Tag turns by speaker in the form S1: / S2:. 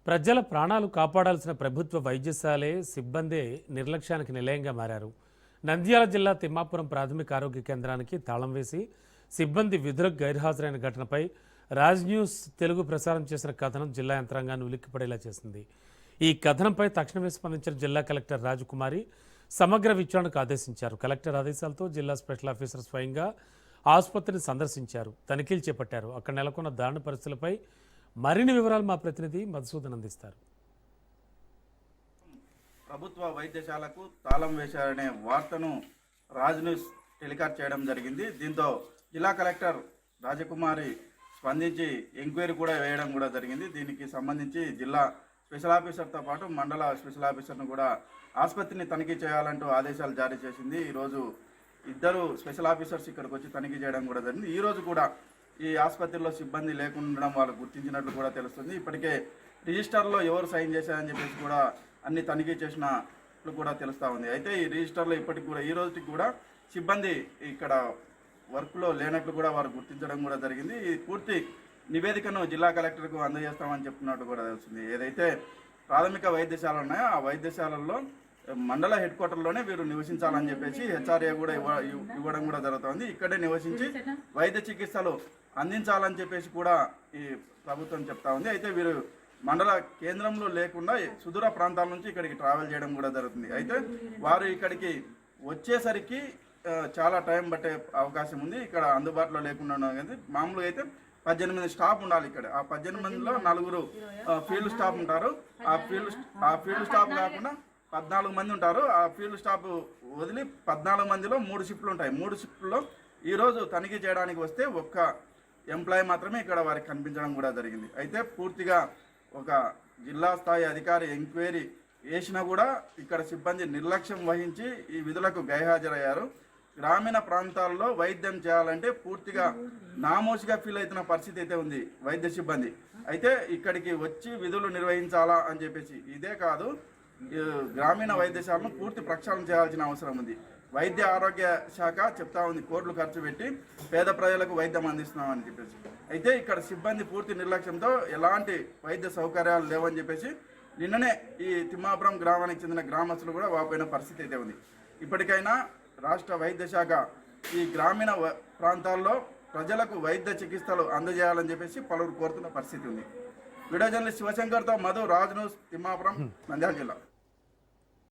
S1: ప్రజల ప్రాణాలు కాపాడాల్సిన ప్రభుత్వ వైద్యశాలే సిబ్బంది నిర్లక్ష్యానికి నిలయంగా మారారు. నంద్యాల జిల్లా తిమ్మాపురం ప్రాథమిక ఆరోగ్య కేంద్రానికి తాళం వేసి సిబ్బంది విధులకు గైర్హాజరైన ఘటనపై రాజ్ న్యూస్ తెలుగు ప్రసారం చేసిన కథనం జిల్లా యంత్రాంగాన్ని ఉలిక్కిపడేలా చేసింది. ఈ కథనంపై తక్షణమే స్పందించిన జిల్లా కలెక్టర్ రాజకుమారి సమగ్ర విచారణకు ఆదేశించారు. కలెక్టర్ ఆదేశాలతో జిల్లా స్పెషల్ ఆఫీసర్ స్వయంగా ఆసుపత్రిని సందర్శించారు, తనిఖీలు చేపట్టారు. అక్కడ నెలకొన్న దారుణ పరిస్థితులపై మరిన్ని వివరాలు మా ప్రతినిధి మధుసూదన్ అందిస్తారు.
S2: ప్రభుత్వ వైద్యశాలకు తాళం వేశారనే వార్తను రాజ్ న్యూస్ టెలికాస్ట్ చేయడం జరిగింది. దీంతో జిల్లా కలెక్టర్ రాజకుమారి స్పందించి ఎంక్వైరీ కూడా వేయడం కూడా జరిగింది. దీనికి సంబంధించి జిల్లా స్పెషల్ ఆఫీసర్తో పాటు మండల స్పెషల్ ఆఫీసర్ను కూడా ఆసుపత్రిని తనిఖీ చేయాలంటూ ఆదేశాలు జారీ చేసింది. ఈరోజు ఇద్దరు స్పెషల్ ఆఫీసర్స్ ఇక్కడికి వచ్చి తనిఖీ చేయడం కూడా జరిగింది. ఈరోజు కూడా ఈ ఆసుపత్రిలో సిబ్బంది లేకుండా వాళ్ళు గుర్తించినట్లు కూడా తెలుస్తుంది. ఇప్పటికే రిజిస్టర్లో ఎవరు సైన్ చేశారని చెప్పేసి కూడా అన్ని తనిఖీ చేసినట్లు కూడా తెలుస్తూ ఉంది. అయితే ఈ రిజిస్టర్లో ఇప్పటికి కూడా ఈ రోజుకి కూడా సిబ్బంది ఇక్కడ వర్క్లో లేనట్లు కూడా వారు గుర్తించడం కూడా జరిగింది. ఈ పూర్తి నివేదికను జిల్లా కలెక్టర్కు అందజేస్తామని చెప్తున్నట్టు కూడా తెలుస్తుంది. ఏదైతే ప్రాథమిక వైద్యశాలలు ఉన్నాయో ఆ వైద్యశాలల్లో మండల హెడ్ క్వార్టర్లోనే వీరు నివసించాలని చెప్పేసి హెచ్ఆర్ఏ కూడా ఇవ్వడం కూడా జరుగుతుంది. ఇక్కడే నివసించి వైద్య చికిత్సలు అందించాలని చెప్పేసి కూడా ఈ ప్రభుత్వం చెప్తా ఉంది. అయితే వీరు మండల కేంద్రంలో లేకుండా సుదూర ప్రాంతాల నుంచి ఇక్కడికి ట్రావెల్ చేయడం కూడా జరుగుతుంది. అయితే వారు ఇక్కడికి వచ్చేసరికి చాలా టైం పట్టే అవకాశం ఉంది. ఇక్కడ అందుబాటులో లేకుండా ఉన్నది. మామూలుగా అయితే 18 స్టాఫ్ ఉండాలి. ఇక్కడ ఆ 18 మందిలో 4 ఫీల్డ్ స్టాఫ్ ఉంటారు. ఆ ఫీల్డ్ స్టాఫ్ కాకుండా 14 మంది ఉంటారు. ఆ ఫీల్డ్ స్టాఫ్ వదిలి 14 మందిలో 3 షిఫ్ట్లు ఉంటాయి. 3 షిఫ్ట్లో ఈరోజు తనిఖీ చేయడానికి వస్తే ఒక్క ఎంప్లాయీ మాత్రమే ఇక్కడ వారికి కనిపించడం కూడా జరిగింది. అయితే పూర్తిగా ఒక జిల్లా స్థాయి అధికారి ఎంక్వైరీ వేసినా కూడా ఇక్కడ సిబ్బంది నిర్లక్ష్యం వహించి ఈ విధులకు గైహాజరయ్యారు. గ్రామీణ ప్రాంతాల్లో వైద్యం చేయాలంటే పూర్తిగా నామోషిగా ఫీల్ అవుతున్న పరిస్థితి అయితే ఉంది వైద్య సిబ్బంది. అయితే ఇక్కడికి వచ్చి విధులు నిర్వహించాలా అని చెప్పేసి ఇదే కాదు, గ్రామీణ వైద్యశాలను పూర్తి ప్రక్షాళన చేయాల్సిన అవసరం ఉంది. వైద్య ఆరోగ్య శాఖ చెప్తా ఉంది కోట్లు ఖర్చు పెట్టి పేద ప్రజలకు వైద్యం అందిస్తున్నామని చెప్పేసి. అయితే ఇక్కడ సిబ్బంది పూర్తి నిర్లక్ష్యంతో ఎలాంటి వైద్య సౌకర్యాలు లేవని చెప్పేసి నిన్ననే ఈ తిమ్మాపురం గ్రామానికి చెందిన గ్రామస్తులు కూడా వాపోయిన పరిస్థితి అయితే ఉంది. ఇప్పటికైనా రాష్ట్ర వైద్య శాఖ ఈ గ్రామీణ ప్రాంతాల్లో ప్రజలకు వైద్య చికిత్సలు అందజేయాలని చెప్పేసి పలువురు కోరుతున్న పరిస్థితి ఉంది. వీడియో జర్నలిస్ట్ శివశంకర్తో మధు, రాజ్ న్యూస్, తిమ్మాపురం, నంద్యాల జిల్లా.